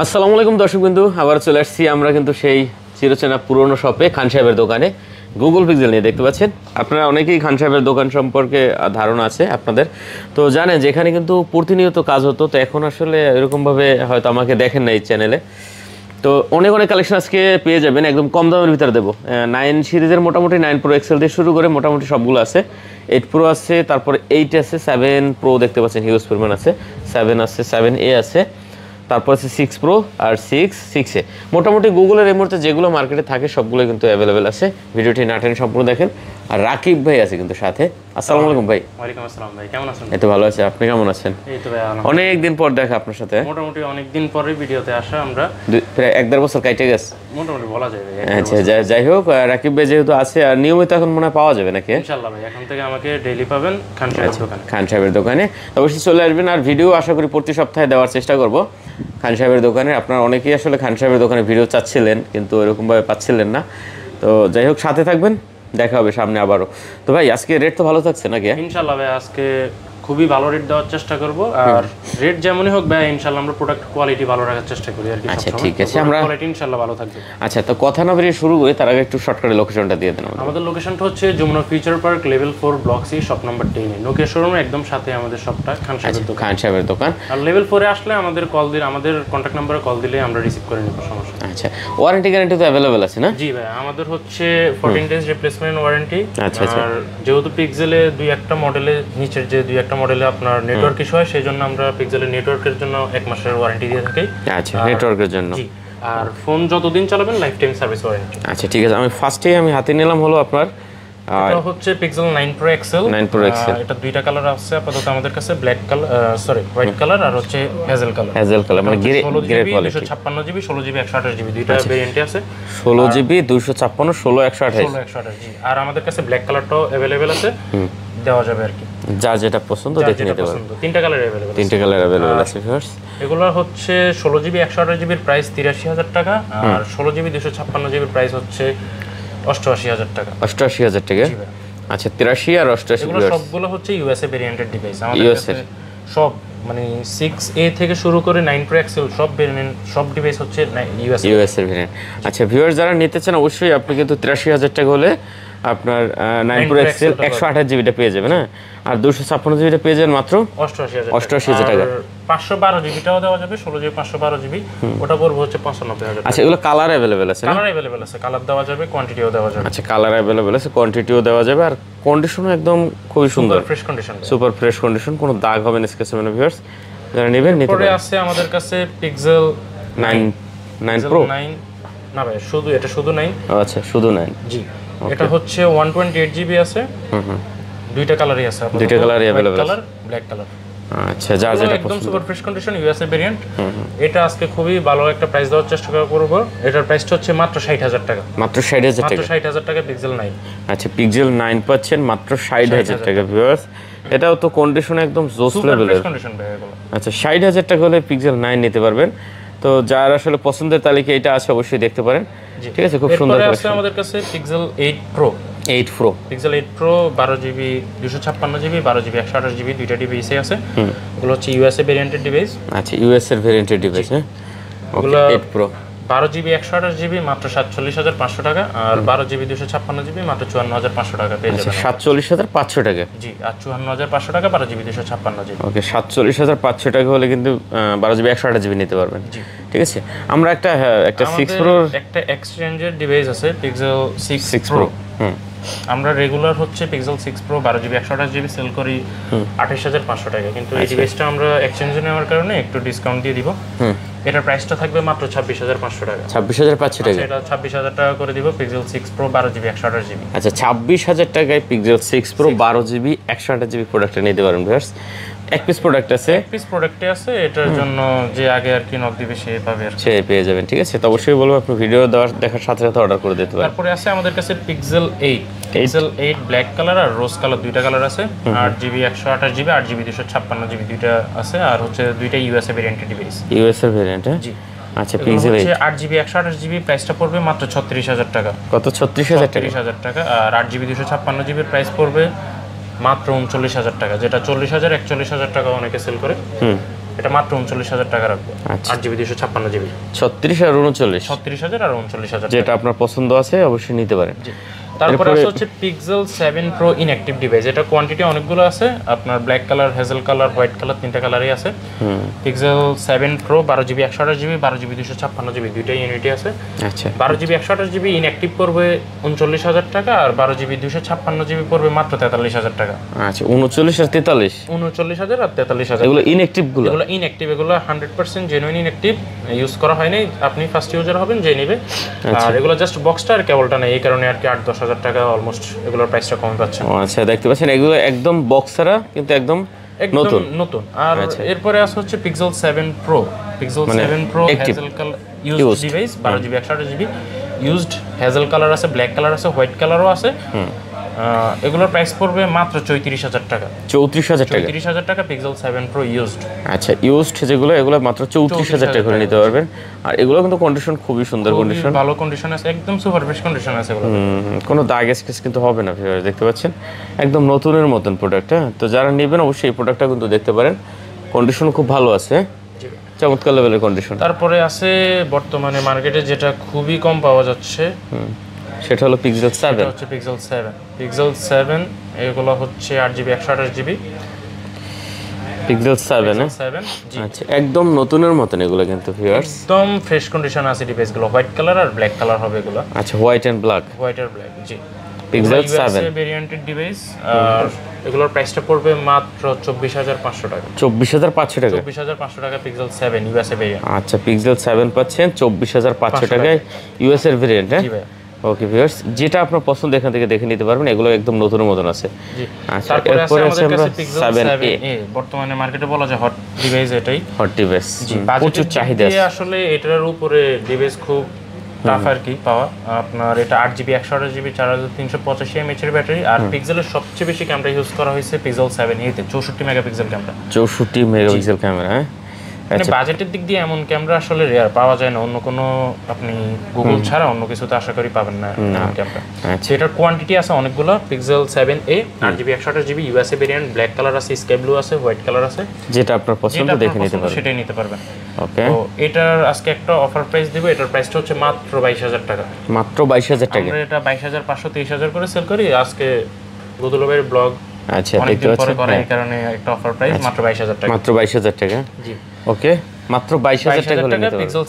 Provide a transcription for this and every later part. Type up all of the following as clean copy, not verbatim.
আসসালামু আলাইকুম দর্শকবৃন্দু, আবার চলে আসছি আমরা কিন্তু সেই চিরচেনা পুরনো শপে খান সাহেবের দোকানে গুগল পিক্সেল নিয়ে। দেখতে পাচ্ছেন আপনারা অনেকেই খান সাহেবের দোকান সম্পর্কে ধারণা আছে আপনাদের, তো জানেন যে এখানে কিন্তু প্রতিনিয়ত কাজ হতো। তো এখন আসলে এরকমভাবে হয়তো আমাকে দেখেন না এই চ্যানেলে, তো অনেক অনেক কালেকশন আজকে পেয়ে যাবেন একদম কম দামের ভিতরে দেবো। 9 সিরিজের মোটামুটি 9 প্রো এক্সেল দিয়ে শুরু করে মোটামুটি সবগুলো আছে। 8 প্রো আছে, তারপরে 8 আছে, 7 প্রো দেখতে পাচ্ছেন হিউজ পরিমাণ আছে, 7 আছে, 7A আছে, তারপর আছে 6 প্রো আর 6A। মোটামুটি গুগলের এই মুহূর্তে যেগুলো মার্কেটে থাকে সবগুলো কিন্তু অ্যাভেলেবেল আছে। ভিডিওটি না টেনে সম্পূর্ণ দেখেন। আর রাকিব ভাই আছে কিন্তু সাথে। আসসালামু আলাইকুম ভাই। ওয়ালাইকুম আসসালাম ভাই, কেমন আছেন? এই তো ভালো আছি, আপনি কেমন আছেন? এই তো ভাই অনেক দিন পর দেখা আপনার সাথে। মোটামুটি অনেক দিন পরে ভিডিওতে আসা, আমরা প্রায় 1-1.5 বছর কাটে গেছে মোটামুটি বলা যায় ভাই। আচ্ছা, যাই হোক, রাকিব ভাই যেহেতু আছে আর নিয়মিত এখন মনে হয় পাওয়া যাবে নাকি? ইনশাআল্লাহ ভাই, এখন থেকে আমাকে ডেইলি পাবেন খান সাহেবের দোকানে। খান সাহেবের দোকানে অবশ্যই চলে আসবেন। আর ভিডিও আশা করি প্রতি সপ্তাহে দেওয়ার চেষ্টা করব খান সাহেবের দোকানে। আপনারা অনেকেই আসলে খান সাহেবের দোকানে ভিডিও চাচ্ছিলেন কিন্তু এরকমভাবে পাচ্ছিলেন না। তো যাই হোক, সাথে থাকবেন, দেখা হবে সামনে আবারও। তো ভাই আজকে রেট তো ভালো থাকছে নাকি? ইনশাআল্লাহ ভাই, আজকে খুবই ভালো রেট দেওয়ার চেষ্টা করব। আর রেট যেমনই হোক ভাই, ইনশাআল্লাহ আমরা প্রোডাক্ট কোয়ালিটি ভালো রাখার চেষ্টা করি আর কি। আচ্ছা ঠিক আছে, আমরা কোয়ালিটি ইনশাআল্লাহ ভালো থাকবে। আচ্ছা, তো কথা না বেরিয়ে শুরু করি, তার আগে একটু শর্টকাটে লোকেশনটা দিয়ে দেন। আমাদের লোকেশনটা হচ্ছে Jamuna future park level 4 block C shop number 10 Nokia শোরুমের একদম সাথে আমাদের শপটা খান সাহেবের দোকান। খান সাহেবের দোকান। আর লেভেল 4 এ আসলে আমাদের কল দিলে, আমাদের কন্টাক্ট নম্বরে কল দিলে আমরা রিসিভ করে নিব, সমস্যা নেই। আচ্ছা, ওয়ারেন্টি গ্যারান্টি তো अवेलेबल আছে না? জি ভাই, আমাদের হচ্ছে 14 ডেজ রিপ্লেসমেন্ট ওয়ারেন্টি। আচ্ছা আচ্ছা। আর যেহেতু পিক্সেলে দুই একটা মডেলে, নিচের যে দুই একটা মডেলে আপনার নেটওয়ার্ক ইস্যু হয়, সেই জন্য আমরা পিক্সেলের নেটওয়ার্কের জন্য 1 মাসের ওয়ারেন্টি দিয়ে থাকি। আচ্ছা, নেটওয়ার্কের জন্য। জি, আর ফোন যতদিন চালাবেন লাইফ টাইম সার্ভিস ওয়ারেন্টি। আচ্ছা ঠিক আছে, আমি ফার্স্টেই হাতে নিলাম হলো আপনার এটা হচ্ছে Pixel 9 Pro XL. 9 Pro XL. এটা দুইটা কালার আছে আপাতত আমাদের কাছে, black colour, sorry white colour, আর হচ্ছে হেজেল কালার। হেজেল কালার মানে grey quality. 256 GB, 16 GB, 128 GB দুইটা ভেরিয়েন্টে আছে। 16 জিবি 256, 16 128। 16 128 জি। আর আমাদের কাছে ব্ল্যাক কালারটাও अवेलेबल আছে, দেওয়া যাবে আর কি। যার যেটা পছন্দ দেখে নিতে পারবেন। তিনটা কালার अवेलेबल আছে। তিনটা কালার अवेलेबल আছে ভিউয়ার্স। এগুলো হচ্ছে 16 জিবি 128 জিবির প্রাইস 83000 টাকা, আর 16 জিবি 256 জিবির প্রাইস হচ্ছে 88000 টাকা। 88000 টাকা। আচ্ছা, 83 আর 88। এগুলো সবগুলো হচ্ছে ইউএসএ ভেরিয়েন্টের ডিভাইস। আমাদের কাছে সব মানে 6A থেকে শুরু করে 9 প্রো এক্সেল সব ডিভাইস হচ্ছে ইউএসএ ভেরিয়েন্ট। আচ্ছা ভিউয়ার্স, যারা নিতে চান অবশ্যই আপনি কিন্তু 83000 টাকা হলে আপনার 9 প্রো এক্সেল 128 জিবিটা পেয়ে যাবেন। হ্যাঁ, আর 256 জিবিটা পেয়ে যাবেন মাত্র 88000 টাকা। 512 জিবিটাও দেওয়া যাবে, 16 জিবি 512 জিবি, ওটা পড়বে হচ্ছে 95000 টাকা। আচ্ছা, এগুলো কালার अवेलेबल আছে না? কালার अवेलेबल আছে, কালার দেওয়া যাবে, কোয়ান্টিটিও দেওয়া যাবে। আচ্ছা, কালার अवेलेबल আছে, কোয়ান্টিটিও দেওয়া যাবে, আর কন্ডিশনও একদম খুবই সুন্দর, fresh condition, super fresh condition, কোনো দাগ হবে না, স্কেচ হবে না ভিউয়ার্স। যারা নেবেন নিতে পারেন। পরে আছে আমাদের কাছে পিক্সেল 9 প্রো। 9 না ভাই, শুধু এটা শুধু 9। আচ্ছা, শুধু 9 জি। এটা হচ্ছে 128 জিবি আছে। দুইটা কালারই আছে আপনাদের, দুইটা কালারই अवेलेबल আছে, কালার ব্ল্যাক কালার। আচ্ছা, যার যেটা একদম super fresh condition USA variant. এটা আজকে খুবই ভালো একটা প্রাইস দেওয়ার চেষ্টা করব। এটার প্রাইসটা হচ্ছে মাত্র 60000 টাকা। মাত্র 60000 টাকা। মাত্র 60000 টাকা পিক্সেল 9। আচ্ছা, পিক্সেল 9 পাচ্ছেন মাত্র 60000 টাকা ভিউয়ার্স। এটাও তো কন্ডিশন একদম জোস লেভেলের কন্ডিশন ভাই এগুলো। আচ্ছা, 60000 টাকা হলে পিক্সেল 9 নিতে পারবেন। তো যার আসলে পছন্দের তালিকা এটা আছে, অবশ্যই দেখতে পারেন। ঠিক আছে, খুব সুন্দর আছে আমাদের কাছে pixel 8 pro. 8 pro, pixel 8 pro 12 GB 256 GB, 12 GB 128 GB দুইটা ডিভাইসে আছে। এগুলো হচ্ছে ইউএসএ ভেরিয়েন্টের ডিভাইস। আচ্ছা, ইউএস এর ভেরিয়েন্টের ডিভাইস। হ্যাঁ, ওগুলো 8 প্রো 12 জিবি 128 জিবি মাত্র 47500 টাকা, আর 12 জিবি 256 জিবি মাত্র 54500 টাকা পেয়ে যাবেন। 47500 টাকা। জি, আর 54500 টাকা 12 জিবি 256 জিবি। ওকে, 47500 টাকা হলে কিন্তু 12 জিবি 128 জিবি নিতে পারবেন। ঠিক আছে, আমরা একটা 6 প্রো একটা এক্সচেঞ্জের ডিভাইস আছে পিক্সেল 6 প্রো। আমরা রেগুলার হচ্ছে Pixel 6 Pro 12 GB 128 GB sale করি 28500 টাকা, কিন্তু এই ডিভাইসটা আমরা এক্সচেঞ্জে নেওয়ার কারণে একটু ডিসকাউন্ট দিয়ে দিব। এটার প্রাইসটা থাকবে মাত্র 26500 টাকা। 26500 টাকা। এটা 26000 টাকা করে দিব পিক্সেল 6 প্রো 12 জিবি 128 জিবি। আচ্ছা, 26000 টাকায় পিক্সেল 6 প্রো 12 জিবি 128 জিবি প্রোডাক্টটা নিতে পারেন ভিউয়ার্স। এক পিস প্রোডাক্ট আছে, এক পিস প্রোডাক্টে আছে, এটার জন্য যে আগে আর কি নক দিবে সে পাবে, আর সে পেয়ে যাবেন। ঠিক আছে, তো অবশ্যই বলবো আপনি ভিডিও দেখার সাথে সাথে অর্ডার করে দিতে পারেন। তারপরে আছে আমাদের কাছে পিক্সেল 8 ব্ল্যাক কালার আর রোজ কালার দুইটা কালার আছে। 8 জিবি 128 জিবি, 8 জিবি 256 জিবি দুইটা আছে, আর হচ্ছে দুইটা ইউএসএ ভেরিয়েন্টের ডিভাইস। USA variant. জি। আচ্ছা, পিক্সেল 8 জিবি 128 জিবি প্রাইসটা পড়বে মাত্র 36000 টাকা। কত? 36000 টাকা। আর 8 জিবি 256 জিবির প্রাইস পড়বে মাত্র 39000 টাকা, যেটা 40000 41000 টাকা অনেকে সেল করে। এটা মাত্র 39,000 টাকা রাখবো। 8GB 256GB 36 আর 39, 36,000 আর 39,000, যেটা আপনার পছন্দ আছে অবশ্যই নিতে পারেন। তারপরে আছে হচ্ছে পিক্সেল 7 প্রো ইনঅ্যাক্টিভ ডিভাইস। এটা কোয়ান্টিটি অনেকগুলো আছে, আপনার black colour, hazel colour, white colour, তিনটা কালারই আছে। Pixel 7 pro 12GB 128GB 12GB 256GB দুইটাই ইউনিটি আছে। আচ্ছা 12GB 128GB ইনঅ্যাক্টিভ পড়বে 39,000 টাকা, আর 12GB 256GB পড়বে মাত্র 43,000 টাকা। আচ্ছা 39 আর 43, 39,000 আর 43,000। এগুলো ইনঅ্যাক্টিভ গুলো? এগুলো ইনঅ্যাক্টিভ, এগুলো 100% জেনুইন ইনঅ্যাক্টিভ, ইউজ করা হয় নাই। আপনি ফার্স্ট ইউজার হবেন যে নেবে। আর এগুলো জাস্ট বক্সটা আর কেবলটা নেই, এই কারণে আর কি 8-10,000 টাকা অলমোস্ট এগুলোর প্রাইসটা কম পাচ্ছেন। ও আচ্ছা, দেখতে পাচ্ছেন এগুলো একদম বক্স ছাড়া কিন্তু একদম নতুন নতুন। আর এরপরে আছে হচ্ছে pixel 7 pro. Pixel 7 pro hazel colour used device, 12GB 128GB used, hazel colour আছে, ব্ল্যাক কালার আছে, হোয়াইট কালারও আছে। এগুলোর প্রাইস পড়বে মাত্র 34,000 টাকা। 34,000 টাকা? 34,000 টাকা পিক্সেল 7 প্রো ইউজড। আচ্ছা ইউজড যেগুলো, এগুলো মাত্র 34,000 টাকা করে নিতে পারবেন। আর এগুলো কিন্তু কন্ডিশন খুবই সুন্দর, কন্ডিশন ভালো কন্ডিশন আছে, একদম সুপার ফ্রেশ কন্ডিশন আছে এগুলো। কোনো দাগ স্কেচ কিন্তু হবে না ভিউয়ার্স, দেখতে পাচ্ছেন একদম নতুনের মতন প্রোডাক্ট। তো যারা নেবেন অবশ্যই এই প্রোডাক্টটা কিন্তু দেখতে পারেন, কন্ডিশন খুব ভালো আছে, চমৎকার লেভেলের কন্ডিশন। তারপরে আছে বর্তমানে মার্কেটে যেটা খুবই কম পাওয়া যাচ্ছে, সেটা হলো পিক্সেল 7। এটা হচ্ছে পিক্সেল 7। পিক্সেল 7 এগুলো হচ্ছে 8GB 128GB পিক্সেল 7। জি আচ্ছা একদম নতুনের মতন এগুলো কিন্তু ভিউয়ার্স, একদম ফ্রেশ কন্ডিশন আছে ডিভাইসগুলো। হোয়াইট কালার আর ব্ল্যাক কালার হবে এগুলো। আচ্ছা হোয়াইট এন্ড ব্ল্যাক, হোয়াইট আর ব্ল্যাক। জি পিক্সেল 7 ভেরিয়েন্টেড ডিভাইস। আর এগুলোর প্রাইসটা পড়বে মাত্র 24,500 টাকা। 24,500 টাকা? 24,500 টাকা পিক্সেল 7 ইউএসএ ভেরিয়েন্ট। আচ্ছা পিক্সেল 7 পাচ্ছেন 24,500 টাকায় ইউএস এর ভেরিয়েন্ট। হ্যাঁ জি ভাই। ওকে ভিউয়ার্স, যেটা আপনার পছন্দ এখান থেকে দেখে নিতে পারবেন, এগুলো একদম নতুনের মতন আছে। জি আচ্ছা তারপরে আছে আমাদের আমরা কাছে পিক্সেল 7a, বর্তমানে মার্কেটে বলা যায় হট ডিভাইস এটাই। হট ডিভাইস, জি প্রচুর চাহিদা আছে আসলে এটার উপরে ডিভাইস খুব টাফ আর কি পাওয়া। আপনার এটা 8GB 128GB 4385 এর ব্যাটারি। আর পিক্সেলের সবচেয়ে বেশি ক্যামেরা ইউজ করা হয়েছে পিক্সেল 7a তে, 64 মেগাপিক্সেল ক্যামেরা। 64 megapixel camera. হ্যাঁ মানে বাজেটের দিক দিয়ে এমন ক্যামেরা আসলে রেয়ার পাওয়া যায় না, অন্য কোনো আপনি গুগল ছাড়া অন্য কিছুতে আশা করি পাবেন না ক্যামেরা। আচ্ছা এটার কোয়ান্টিটি আছে অনেকগুলো। Pixel 7a 8GB 128GB USA variant, black colour আছে, স্কাই ব্লু আছে, হোয়াইট কালার আছে, যেটা আপনার পছন্দ দেখে নিতে পারবেন, সেটাই নিতে পারবেন। ওকে তো এটার আজকে একটা অফার প্রাইস দিব, এটার প্রাইসটা হচ্ছে মাত্র 22,000 টাকা। মাত্র 22,000 টাকা? আমরা এটা 22,500 23,000 করে সেল করি। আজকে গুদুল ভাইয়ের ব্লগ আচ্ছা দেখতে পাচ্ছেন, এই কারণে একটা অফার প্রাইস মাত্র 22,000 টাকা। মাত্র 22,000 টাকা? জি ওকে, মাত্র 22,000 টাকা হলে নিতে পারবেন। পিক্সেল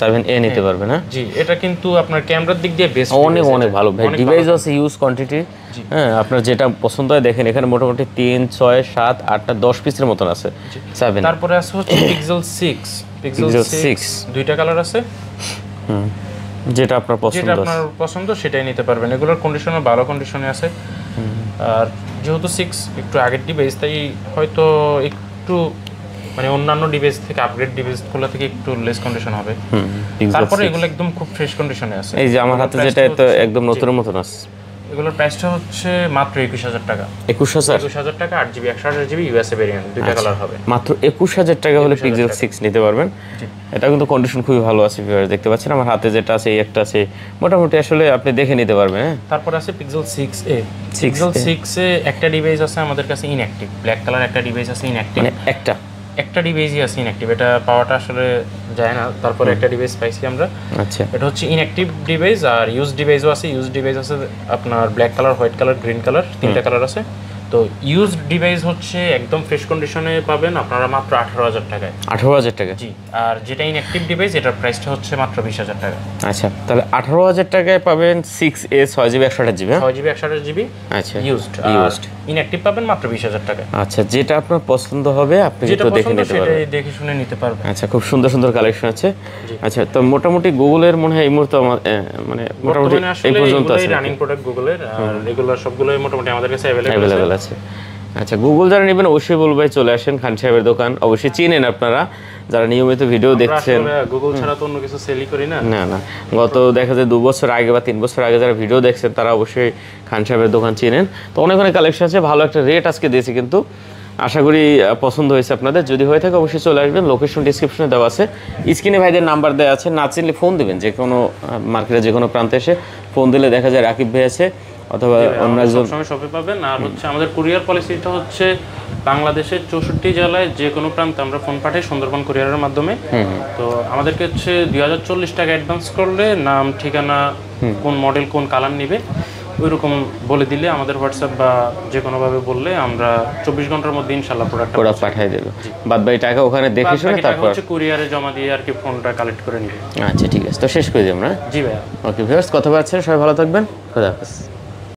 7a নিতে পারবেন। হ্যাঁ জি এটা কিন্তু আপনার ক্যামেরার দিক দিয়ে বেস্ট, অনেক অনেক ভালো ভাই ডিভাইস আছে, ইউজ কোয়ান্টিটি। হ্যাঁ আপনার যেটা পছন্দ হয় দেখেন, এখানে মোটামুটি 3 6 7 8 10 পিসের মতন আছে 7। তারপরে আছে হচ্ছে পিক্সেল 6। পিক্সেল 6 দুইটা কালার আছে, যেটা আপনার পছন্দ সেটাই নিতে পারবেন। এগুলোর কন্ডিশনও ভালো কন্ডিশনে আছে। আর যেহেতু 6 একটু আগের ডিভাইস, তাই হয়তো একটু মানে অন্যান্য ডিভাইস থেকে আপগ্রেড ডিভাইসগুলো থেকে একটু লেস কন্ডিশন হবে। তারপরে এগুলো একদম খুব ফ্রেশ কন্ডিশনে আছে। এই যে আমার হাতে যেটা একদম নতুনের মতন আছে, এগুলোর প্রাইসটা হচ্ছে মাত্র 21,000 টাকা। 21,000 টাকা 8GB 128GB ইউএসএ ভেরিয়েন্ট, দুইটা কালার হবে। মাত্র 21,000 টাকা হলে পিক্সেল 6 নিতে পারবেন। এটা কিন্তু কন্ডিশন খুবই ভালো আছে ভিউয়ার্স, দেখতে পাচ্ছেন আমার হাতে যেটা আছে এই একটা আছে, মোটামুটি আসলে আপনি দেখে নিতে পারবেন। হ্যাঁ তারপর আছে পিক্সেল 6a। পিক্সেল 6 এ একটা ডিভাইস আছে আমাদের কাছে ইনঅ্যাক্টিভ, ব্ল্যাক কালার একটা ডিভাইস আছে ইনঅ্যাক্টিভ। মানে একটা ডিভাইসই আছে ইনঅ্যাক্টিভ, এটা পাওয়াটা আসলে যায় না। তারপরে একটা ডিভাইস পাইছি আমরা। আচ্ছা এটা হচ্ছে ইনঅ্যাক্টিভ ডিভাইস। আর ইউজ ডিভাইসও আছে। ইউজ ডিভাইস আছে আপনার black colour, white colour, green colour, তিনটা কালার আছে। তো ইউজ ডিভাইস হচ্ছে একদম ফ্রেশ কন্ডিশনে পাবেন আপনারা মাত্র 18,000 টাকায়। 18,000 টাকা? জি। আর যেটা ইনঅ্যাক্টিভ ডিভাইস এটার প্রাইসটা হচ্ছে মাত্র 20,000 টাকা। আচ্ছা তাহলে 18,000 টাকায় পাবেন 6a 6GB 128GB। 6GB 128GB আচ্ছা ইউজড। ইনঅ্যাক্টিভ পাবেন মাত্র 20,000 টাকা। আচ্ছা যেটা আপনার পছন্দ হবে আপনি তো দেখে নিতে পারবেন, সেটাই দেখে শুনে নিতে পারবেন। আচ্ছা খুব সুন্দর সুন্দর কালেকশন আছে। আচ্ছা তো মোটামুটি গুগলের মনে হয় এই মুহূর্তে মানে মোটামুটি এই পর্যন্ত আছে রানিং প্রোডাক্ট গুগলের। আর রেগুলার সবগুলোই মোটামুটি আমাদের কাছে अवेलेबल আছে। আচ্ছা গুগল যারা নেবেন অবশ্যই বলবো চলে আসেন খান সাহেবের দোকান, অবশ্যই চিনেন আপনারা যারা নিয়মিত ভিডিও দেখছেন। গুগল ছাড়া তো অন্য কিছু সেলই করি না। না গত দেখা যায় 2 বছর আগে বা 3 বছর আগে যারা ভিডিও দেখছেন তারা অবশ্যই খান সাহেবের দোকান চিনেন। তো অনেক অনেক কালেকশন আছে, ভালো একটা রেট আজকে দিয়েছি, কিন্তু আশা করি পছন্দ হয়েছে আপনাদের। যদি হয়ে থাকে অবশ্যই চলে আসবেন, লোকেশন ডিসক্রিপশনে দেওয়া আছে, স্ক্রিনে ভাইদের নাম্বার দেওয়া আছে, না চিনলে ফোন দিবেন। যে কোনো মার্কেটে যে কোনো প্রান্তে এসে ফোন দিলে দেখা যায় রাকিব ভাই আছে অথবা অন্য একজন সময় শপে পাবেন। আর হচ্ছে আমাদের কুরিয়ার পলিসিটা হচ্ছে বাংলাদেশের 64 জেলায় যে কোনো প্রান্তে আমরা ফোন পাঠাই সুন্দরবন কুরিয়ারের মাধ্যমে। তো আমাদেরকে হচ্ছে 2040 টাকা অ্যাডভান্স করলে নাম, ঠিকানা, কোন মডেল, কোন কালার নিবে ওইরকম বলে দিলে আমাদের হোয়াটসঅ্যাপ বা যে কোনোভাবে বললে আমরা 24 ঘন্টার মধ্যে ইনশাল্লাহ প্রোডাক্ট পাঠিয়ে দেবে। বাদ বাকি টাকা ওখানে দেখে শুনে তারপর হচ্ছে কুরিয়ারে জমা দিয়ে আর কি ফোনটা কালেক্ট করে নিবে। আচ্ছা ঠিক আছে, তো শেষ করে দিই আমরা। জি ভাইয়া। ওকে ভিউয়ার্স, কথা বলছেন, সবাই ভালো থাকবেন, খোদা হাফেজ।